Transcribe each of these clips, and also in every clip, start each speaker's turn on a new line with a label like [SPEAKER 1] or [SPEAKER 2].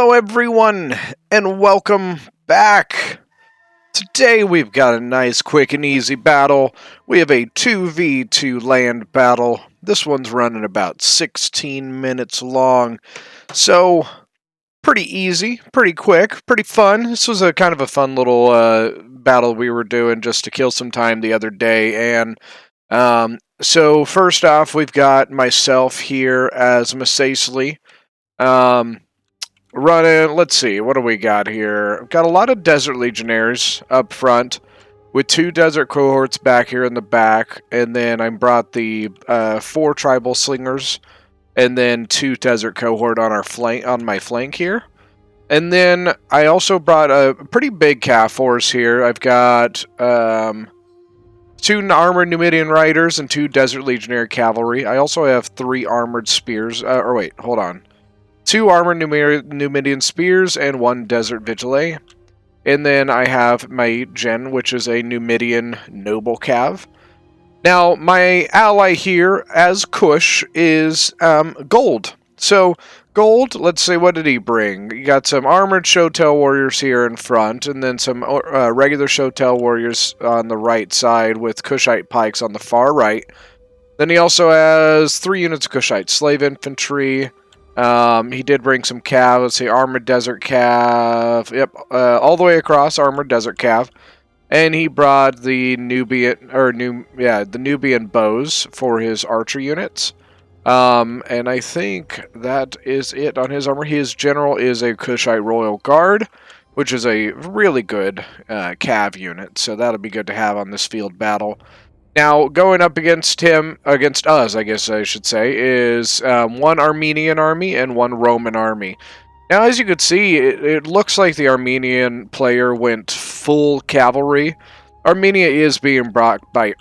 [SPEAKER 1] Hello everyone, and welcome back! Today we've got a nice quick and easy battle. We have a 2v2 land battle. This one's running about 16 minutes long. So, pretty easy, pretty quick, pretty fun. This was a kind of a fun little battle we were doing just to kill some time the other day. So first off, we've got myself here as Masacely. Running, let's see, what do we got here? I've got a lot of Desert Legionnaires up front, with 2 Desert Cohorts back here in the back, and then I brought the 4 Tribal Slingers, and then 2 Desert Cohort on my flank here. And then I also brought a pretty big Cav force here. I've got 2 Armored Numidian Riders and 2 Desert Legionnaire Cavalry. I also have 3 Armored Spears, 2 Armored Numidian Spears and 1 Desert Vigilante. And then I have my Gen, which is a Numidian Noble Cav. Now, my ally here, as Kush, is Gold. So, Gold, let's see, what did he bring? You got some Armored Showtail Warriors here in front, and then some regular Showtail Warriors on the right side with Kushite Pikes on the far right. Then he also has 3 units of Kushite Slave Infantry. He did bring some Cav. Let's see, Armored Desert Cav. Yep, all the way across, Armored Desert Cav. And he brought the Nubian bows for his archer units. And I think that is it on his armor. His general is a Kushite Royal Guard, which is a really good Cav unit. So that'll be good to have on this field battle. Now, going up against us, I guess I should say, is 1 Armenian army and 1 Roman army. Now, as you can see, it looks like the Armenian player went full cavalry. Armenia is being brought by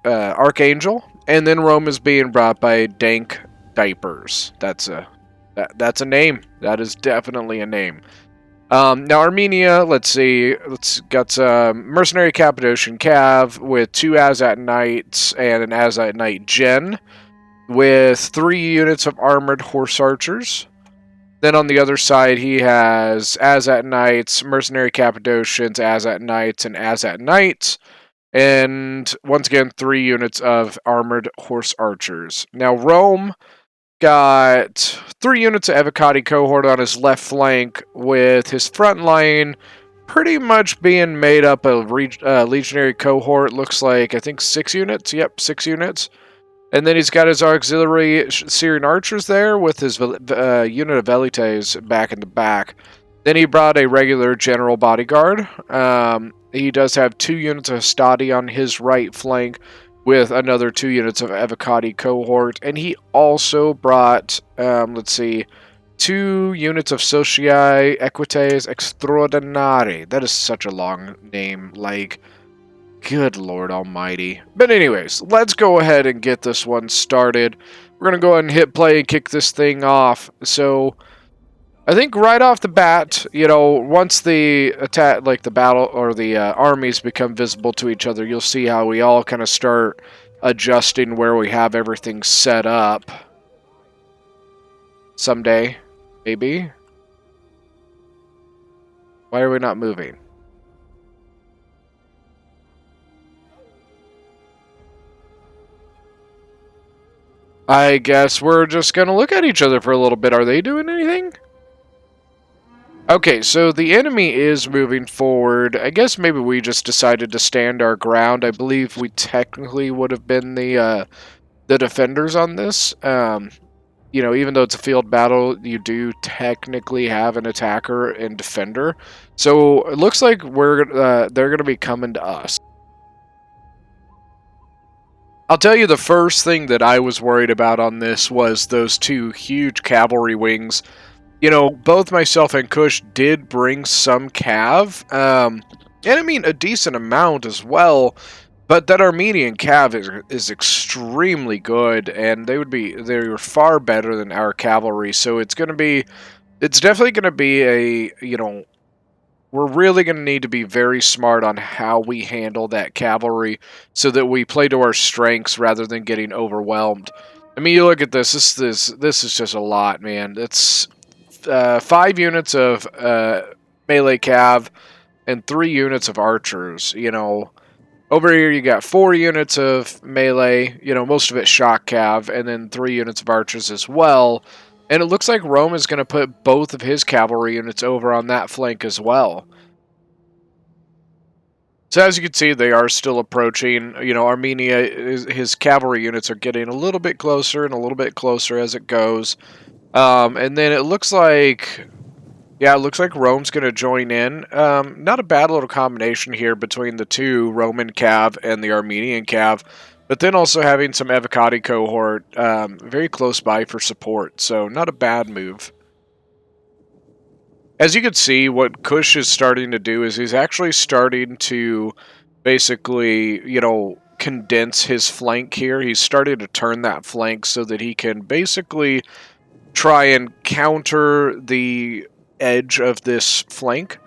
[SPEAKER 1] Archangel, and then Rome is being brought by Dank Diapers. That's a name. That is definitely a name. Now, Armenia, let's see, got some Mercenary Cappadocian Cav with 2 Azat Knights and an Azat Knight Gen with 3 units of Armored Horse Archers. Then on the other side, he has Azat Knights, Mercenary Cappadocians, Azat Knights, and Azat Knights. And once again, 3 units of Armored Horse Archers. Now, Rome got 3 units of Evocati Cohort on his left flank, with his front line pretty much being made up of Legionary Cohort. Looks like, I think, 6 units. Yep, 6 units. And then he's got his auxiliary Syrian archers there with his unit of Velites back in the back. Then he brought a regular general bodyguard. He does have 2 units of Hastati on his right flank, with another 2 units of Evocati Cohort. And he also brought, 2 units of Socii Equites Extraordinari. That is such a long name, like, good Lord Almighty. But anyways, let's go ahead and get this one started. We're going to go ahead and hit play and kick this thing off. So, I think right off the bat, once the attack, like the battle or the armies become visible to each other, you'll see how we all kind of start adjusting where we have everything set up. Someday, maybe. Why are we not moving? I guess we're just going to look at each other for a little bit. Are they doing anything? Okay, so the enemy is moving forward. I guess maybe we just decided to stand our ground. I believe we technically would have been the defenders on this. Even though it's a field battle, you do technically have an attacker and defender. So it looks like they're going to be coming to us. I'll tell you, the first thing that I was worried about on this was those 2 huge cavalry wings. Both myself and Kush did bring some Cav, and I mean a decent amount as well, but that Armenian Cav is extremely good, and they were far better than our cavalry, so it's definitely going to be we're really going to need to be very smart on how we handle that cavalry so that we play to our strengths rather than getting overwhelmed. I mean, you look at this is just a lot, man. It's 5 units of melee cav and 3 units of archers. You know, over here you got 4 units of melee, you know, most of it shock cav, and then 3 units of archers as well. And it looks like Rome is going to put both of his cavalry units over on that flank as well. So as you can see, they are still approaching. You know, Armenia, his cavalry units are getting a little bit closer and a little bit closer as it goes. And then it looks like, yeah, it looks like Rome's going to join in. Not a bad little combination here between the two, Roman cav and the Armenian cav. But then also having some Evocati cohort very close by for support. So not a bad move. As you can see, what Kush is starting to do is he's actually starting to basically, you know, condense his flank here. He's starting to turn that flank so that he can basically try and counter the edge of this flank.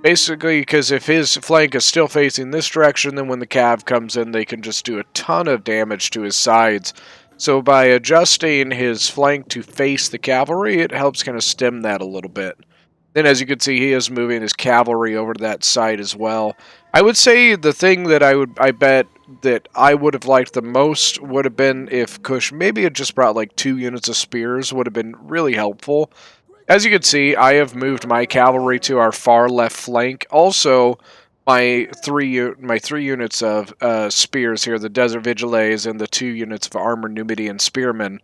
[SPEAKER 1] Basically, because if his flank is still facing this direction, then when the cav comes in, they can just do a ton of damage to his sides. So by adjusting his flank to face the cavalry, it helps kind of stem that a little bit. Then, as you can see, he is moving his cavalry over to that side as well. I would say the thing that I bet that I would have liked the most would have been if Kush maybe had just brought like 2 units of spears, would have been really helpful. As you can see, I have moved my cavalry to our far left flank. Also, my three units of spears here, the Desert Vigiles and the 2 units of armored Numidian spearmen.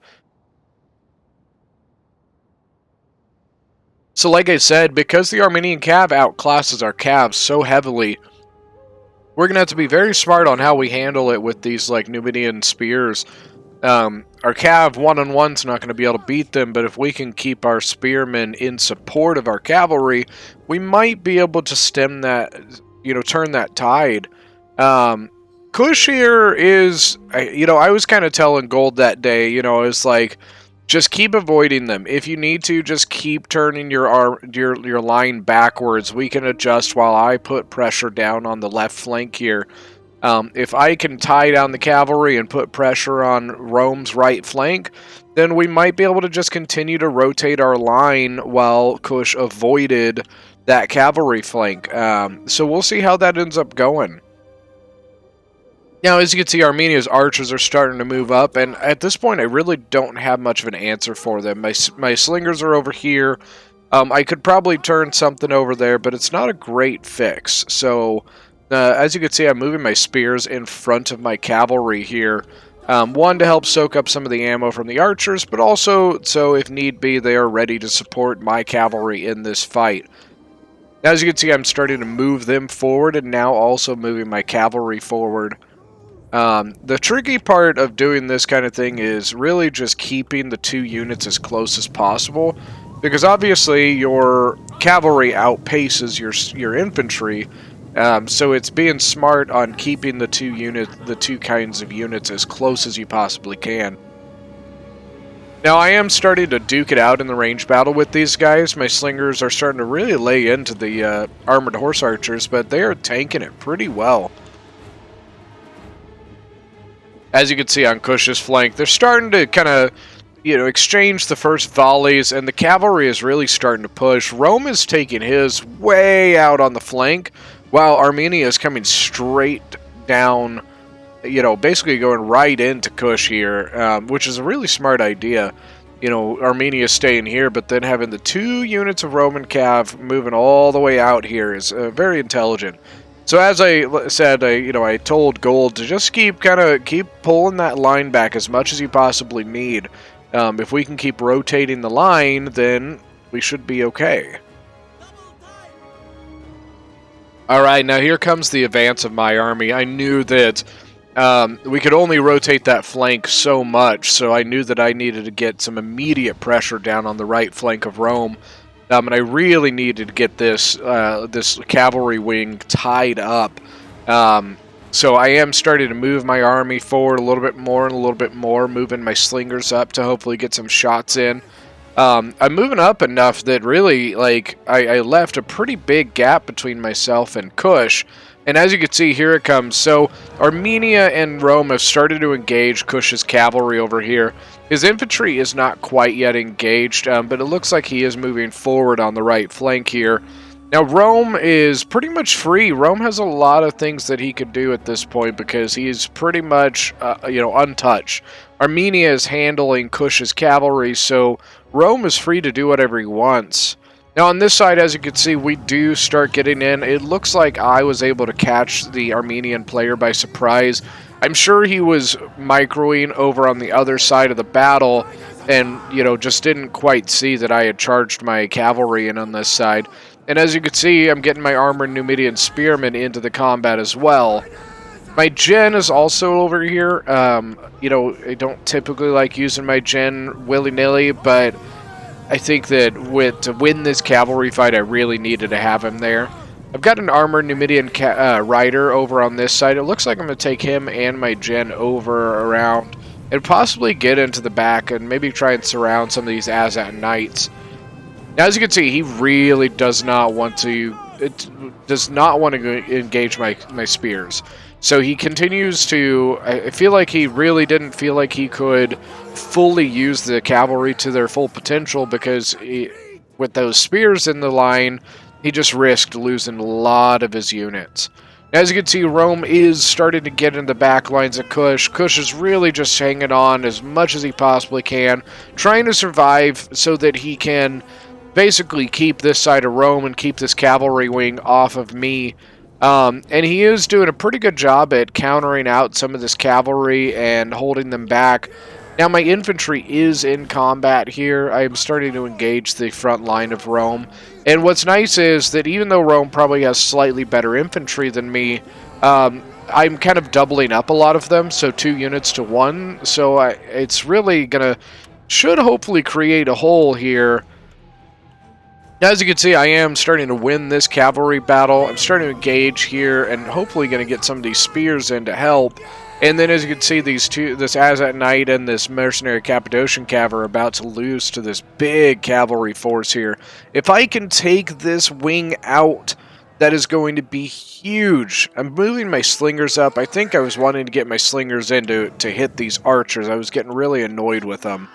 [SPEAKER 1] So like I said, because the Armenian cav outclasses our cavs so heavily, we're going to have to be very smart on how we handle it with these like Numidian spears. Our cav one-on-one's not going to be able to beat them, but if we can keep our spearmen in support of our cavalry, we might be able to stem that, you know, turn that tide. Kush here is, you know, I was kind of telling Gold that day, you know, it's like, just keep avoiding them. If you need to, just keep turning your line backwards. We can adjust while I put pressure down on the left flank here. If I can tie down the cavalry and put pressure on Rome's right flank, then we might be able to just continue to rotate our line while Kush avoided that cavalry flank. So we'll see how that ends up going. Now, as you can see, Armenia's archers are starting to move up, and at this point, I really don't have much of an answer for them. My slingers are over here. I could probably turn something over there, but it's not a great fix. So, as you can see, I'm moving my spears in front of my cavalry here. One, to help soak up some of the ammo from the archers, but also, so if need be, they are ready to support my cavalry in this fight. Now, as you can see, I'm starting to move them forward, and now also moving my cavalry forward. The tricky part of doing this kind of thing is really just keeping the 2 units as close as possible, because obviously your cavalry outpaces your infantry, so it's being smart on keeping the 2 kinds of units as close as you possibly can. Now I am starting to duke it out in the range battle with these guys. My slingers are starting to really lay into the armored horse archers, but they are tanking it pretty well. As you can see on Kush's flank, they're starting to kind of, you know, exchange the first volleys, and the cavalry is really starting to push. Rome is taking his way out on the flank, while Armenia is coming straight down, you know, basically going right into Kush here, which is a really smart idea. You know, Armenia staying here, but then having the 2 units of Roman cav moving all the way out here is very intelligent. So as I said, I told Gold to just keep pulling that line back as much as you possibly need. If we can keep rotating the line, then we should be okay. Alright, now here comes the advance of my army. I knew that we could only rotate that flank so much, so I knew that I needed to get some immediate pressure down on the right flank of Rome. And I really needed to get this this cavalry wing tied up. So I am starting to move my army forward a little bit more and a little bit more, moving my slingers up to hopefully get some shots in. I'm moving up enough that really, like, I left a pretty big gap between myself and Kush. And as you can see, here it comes. So, Armenia and Rome have started to engage Kush's cavalry over here. His infantry is not quite yet engaged, but it looks like he is moving forward on the right flank here. Now, Rome is pretty much free. Rome has a lot of things that he could do at this point because he's pretty much, untouched. Armenia is handling Kush's cavalry, so Rome is free to do whatever he wants. Now, on this side, as you can see, we do start getting in. It looks like I was able to catch the Armenian player by surprise. I'm sure he was microing over on the other side of the battle and, just didn't quite see that I had charged my cavalry in on this side. And as you can see, I'm getting my armored Numidian spearmen into the combat as well. My Jin is also over here. I don't typically like using my Jin willy-nilly, but I think that to win this cavalry fight, I really needed to have him there. I've got an armored Numidian rider over on this side. It looks like I'm going to take him and my Jin over around and possibly get into the back and maybe try and surround some of these Azat Knights. Now, as you can see, he really does not want to engage my spears. So he continues to... I feel like he really didn't feel like he could fully use the cavalry to their full potential because with those spears in the line, he just risked losing a lot of his units. As you can see, Rome is starting to get in the back lines of Kush. Kush is really just hanging on as much as he possibly can, trying to survive so that he can basically keep this side of Rome and keep this cavalry wing off of me. And he is doing a pretty good job at countering out some of this cavalry and holding them back. Now, my infantry is in combat here. I am starting to engage the front line of Rome. And what's nice is that even though Rome probably has slightly better infantry than me, I'm kind of doubling up a lot of them, so 2 units to 1. So it's really should hopefully create a hole here. As you can see, I am starting to win this cavalry battle. I'm starting to engage here and hopefully going to get some of these spears in to help. And then as you can see, this Azat Knight and this mercenary Cappadocian Cav are about to lose to this big cavalry force here. If I can take this wing out, that is going to be huge. I'm moving my slingers up. I think I was wanting to get my slingers in to hit these archers. I was getting really annoyed with them.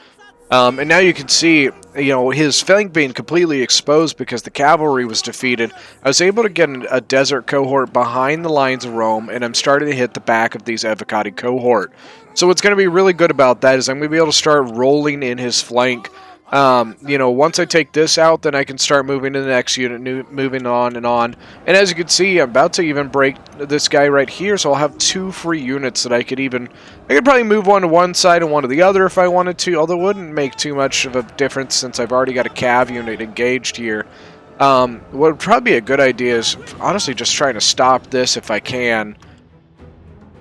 [SPEAKER 1] And now you can see, his flank being completely exposed because the cavalry was defeated. I was able to get a desert cohort behind the lines of Rome, and I'm starting to hit the back of these Evocati cohort. So what's going to be really good about that is I'm going to be able to start rolling in his flank. Once I take this out, then I can start moving to the next unit, moving on and on. And as you can see, I'm about to even break this guy right here, so I'll have 2 free units that I could probably move one to one side and one to the other if I wanted to, although it wouldn't make too much of a difference since I've already got a cav unit engaged here. What would probably be a good idea is honestly just trying to stop this if I can.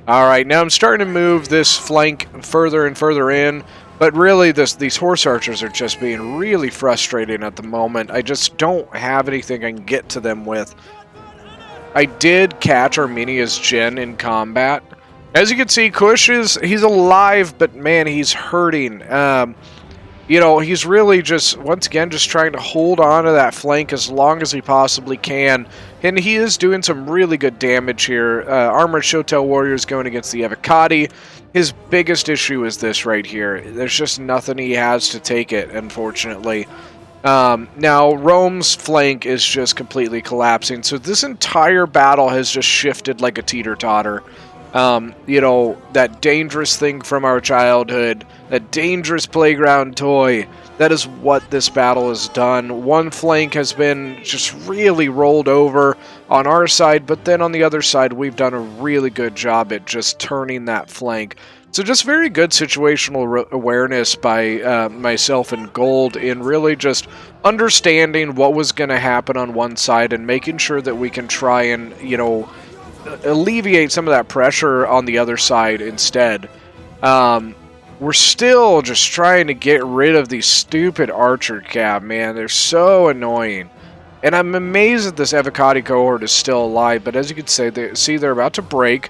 [SPEAKER 1] Alright, now I'm starting to move this flank further and further in. But really, these horse archers are just being really frustrating at the moment. I just don't have anything I can get to them with. I did catch Armenia's Jin in combat. As you can see, Kush he's alive, but man, he's hurting. He's really just, once again, just trying to hold on to that flank as long as he possibly can. And he is doing some really good damage here. Armored Shotel Warriors going against the Evocati. His biggest issue is this right here. There's just nothing he has to take it, unfortunately. Now, Rome's flank is just completely collapsing. So this entire battle has just shifted like a teeter-totter. That dangerous thing from our childhood, that dangerous playground toy, that is what this battle has done. One flank has been just really rolled over on our side, but then on the other side, we've done a really good job at just turning that flank. So just very good situational awareness by myself and Gold in really just understanding what was going to happen on one side and making sure that we can try and, alleviate some of that pressure on the other side instead. We're still just trying to get rid of these stupid archer cav, man. They're so annoying. And I'm amazed that this Evocati cohort is still alive, but as you can see, they're about to break.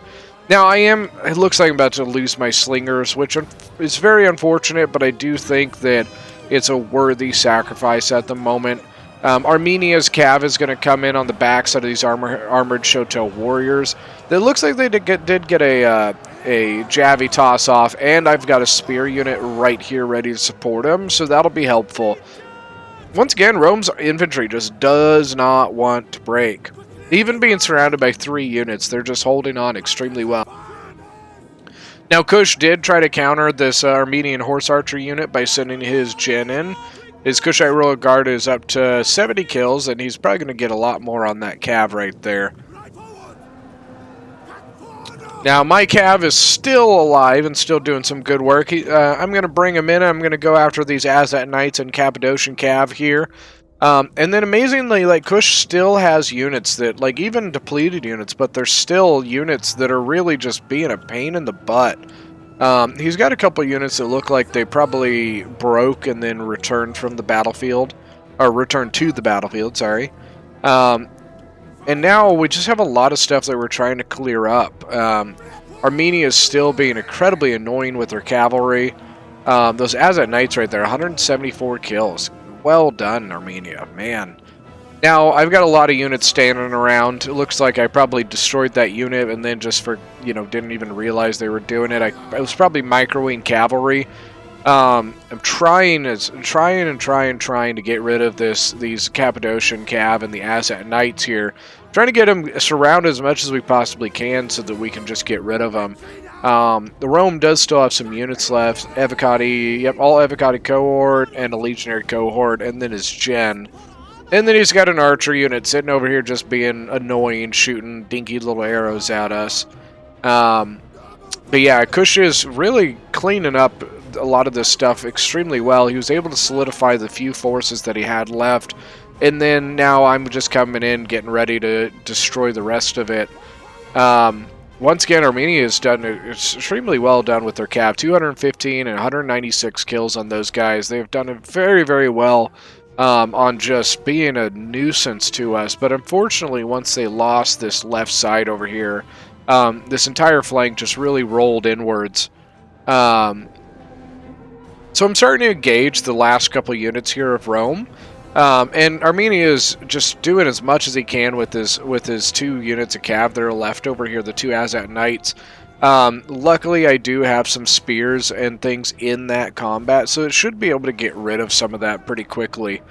[SPEAKER 1] Now, it looks like I'm about to lose my slingers, which is very unfortunate, but I do think that it's a worthy sacrifice at the moment. Armenia's Cav is going to come in on the backside of these armored Shotel warriors. It looks like they did get a Javi toss off, and I've got a spear unit right here ready to support him, so that'll be helpful. Once again, Rome's infantry just does not want to break. Even being surrounded by 3 units, they're just holding on extremely well. Now, Kush did try to counter this Armenian horse archer unit by sending his Jin in. His Kushite Royal Guard is up to 70 kills, and he's probably going to get a lot more on that Cav right there. Now, my Cav is still alive and still doing some good work. I'm going to bring him in. I'm going to go after these Azat Knights and Cappadocian Cav here. And then amazingly, like, Kush still has units that, like, even depleted units, but there's still units that are really just being a pain in the butt. He's got a couple units that look like they probably broke and then returned from the battlefield, or returned to the battlefield, sorry. And now we just have a lot of stuff that we're trying to clear up. Armenia is still being incredibly annoying with their cavalry. Those Azat Knights right there, 174 kills. Well done, Armenia, man. Now, I've got a lot of units standing around. It looks like I probably destroyed that unit and then just didn't even realize they were doing it. I was probably microwing cavalry. I'm trying to get rid of these Cappadocian Cav and the Azat Knights here. Trying to get them surrounded as much as we possibly can so that we can just get rid of them. The Rome does still have some units left. Evocati, yep, all Evocati cohort and a Legionary cohort, and then his Gen. And then he's got an archer unit sitting over here just being annoying, shooting dinky little arrows at us. But yeah, Kush is really cleaning up a lot of this stuff extremely well. He was able to solidify the few forces that he had left. And then now I'm just coming in, getting ready to destroy the rest of it. Once again, Armenia has done extremely well done with their Cav. 215 and 196 kills on those guys. They've done it very, very well on just being a nuisance to us. But unfortunately, once they lost this left side over here, this entire flank just really rolled inwards. So I'm starting to engage the last couple units here of Rome. And Armenia is just doing as much as he can with his 2 units of Cav that are left over here, the 2 Azat Knights. Luckily, I do have some spears and things in that combat, so it should be able to get rid of some of that pretty quickly.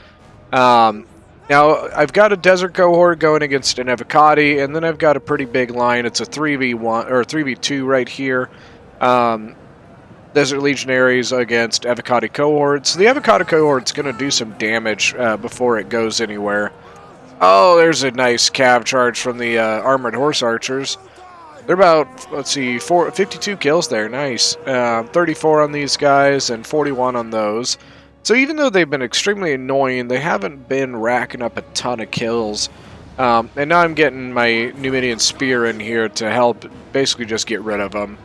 [SPEAKER 1] Now, I've got a Desert cohort going against an Evocati, and then I've got a pretty big line. It's a 3v1 or 3v2 right here. Desert Legionaries against Evocati cohorts. So the Evocati cohort's going to do some damage before it goes anywhere. Oh, there's a nice Cav charge from the Armored Horse Archers. They're about, let's see, 52 kills there. Nice. 34 on these guys and 41 on those. So even though they've been extremely annoying, they haven't been racking up a ton of kills. And now I'm getting my Numidian Spear in here to help basically just get rid of them.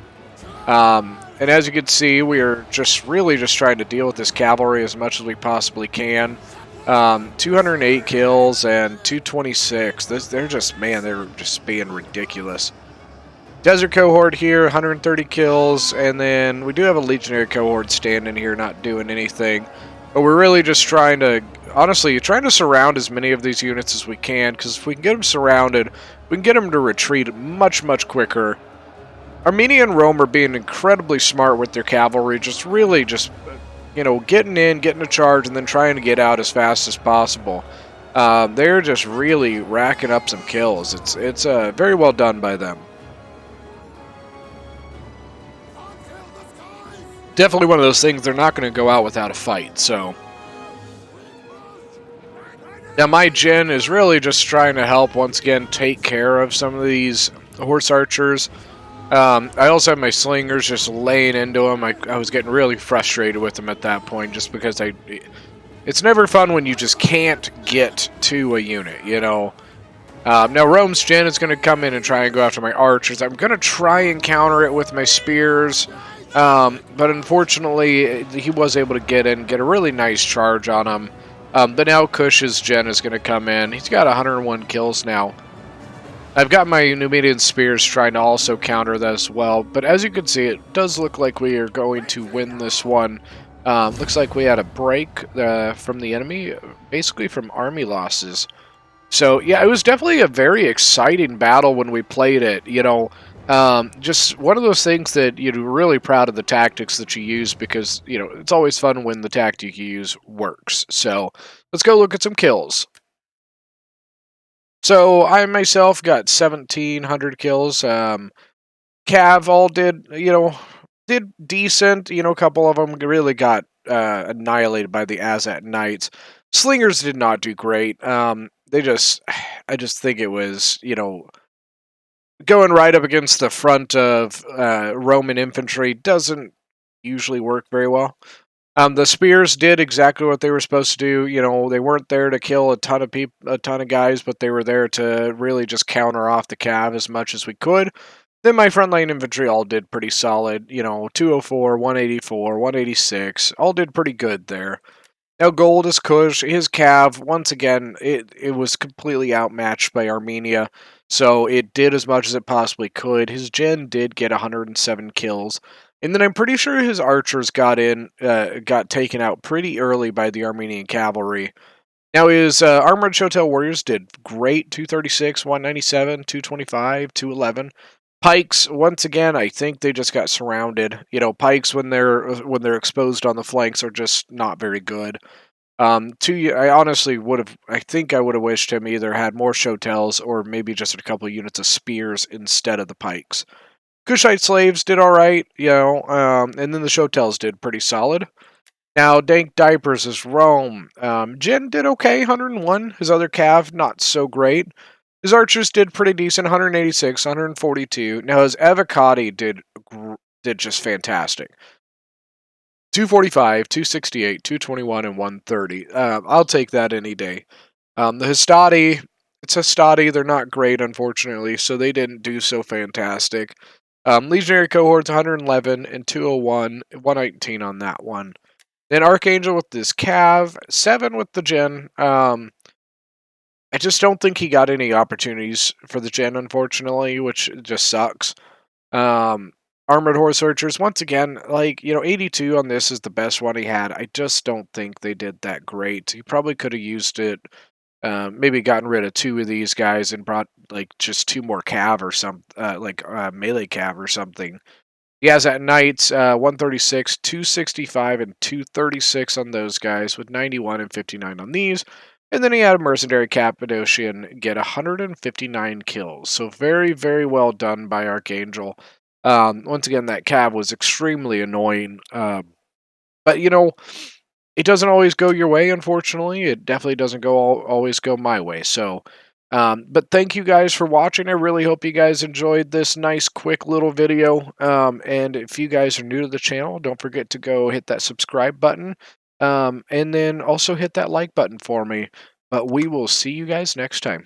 [SPEAKER 1] And as you can see, we are just really trying to deal with this cavalry as much as we possibly can. 208 kills and 226. They're just being ridiculous. Desert cohort here, 130 kills, and then we do have a Legionary cohort standing here not doing anything. But we're really just trying to surround as many of these units as we can, because if we can get them surrounded, we can get them to retreat much, much quicker. Armenia and Rome are being incredibly smart with their cavalry, getting in, getting a charge, and then trying to get out as fast as possible. They're just really racking up some kills. It's very well done by them. Definitely one of those things they're not going to go out without a fight, so. Now my Gen is really just trying to help, once again, take care of some of these horse archers. I also have my slingers just laying into them. I was getting really frustrated with them at that point, just because it's never fun when you just can't get to a unit, you know. Now Rome's Gen is going to come in and try and go after my archers. I'm going to try and counter it with my spears. But unfortunately, he was able to get a really nice charge on him. But now Kush's Gen is going to come in. He's got 101 kills now. I've got my Numidian Spears trying to also counter that as well. But as you can see, it does look like we are going to win this one. Looks like we had a break from the enemy, basically from army losses. So yeah, it was definitely a very exciting battle when we played it. Just one of those things that you're really proud of the tactics that you use because it's always fun when the tactic you use works. So let's go look at some kills. So I myself got 1,700 kills. Cav all did decent. A couple of them really got annihilated by the Azat Knights. Slingers did not do great. I just think it was, going right up against the front of Roman infantry doesn't usually work very well. The spears did exactly what they were supposed to do. They weren't there to kill a ton of guys, but they were there to really just counter off the cav as much as we could. Then my frontline infantry all did pretty solid. 204, 184, 186, all did pretty good there. Now Gold is Kush, his cav, once again, it was completely outmatched by Armenia, so it did as much as it possibly could. His gen did get 107 kills, and then I'm pretty sure his archers got taken out pretty early by the Armenian cavalry. Now his armored Shotel warriors did great, 236, 197, 225, 211. Pikes, once again, I think they just got surrounded. Pikes when they're exposed on the flanks are just not very good. I honestly would have. I think I would have wished him either had more Shotels or maybe just a couple of units of spears instead of the pikes. Kushite slaves did all right, and then the Shotels did pretty solid. Now, Dank Diapers is Rome. Jin did okay, 101. His other cav, not so great. His archers did pretty decent, 186, 142. Now, his Evocati did just fantastic. 245, 268, 221, and 130. I'll take that any day. The Hastati, it's Hastati. They're not great, unfortunately, so they didn't do so fantastic. Legionary cohorts, 111 and 201, 119 on that one. Then Archangel with this Cav, 7 with the Gen. I just don't think he got any opportunities for the Gen, unfortunately, which just sucks. Armored Horse Archers, once again, 82 on this is the best one he had. I just don't think they did that great. He probably could have used it, maybe gotten rid of 2 of these guys and brought, just 2 more Cav or something, melee Cav or something. He has at Knights, 136, 265, and 236 on those guys, with 91 and 59 on these. And then he had a Mercenary Cappadocian get 159 kills. So very, very well done by Archangel. Once again, that Cav was extremely annoying. But, it doesn't always go your way, unfortunately. It definitely doesn't always go my way. So, but thank you guys for watching. I really hope you guys enjoyed this nice, quick little video. And if you guys are new to the channel, don't forget to go hit that subscribe button. And then also hit that like button for me. But we will see you guys next time.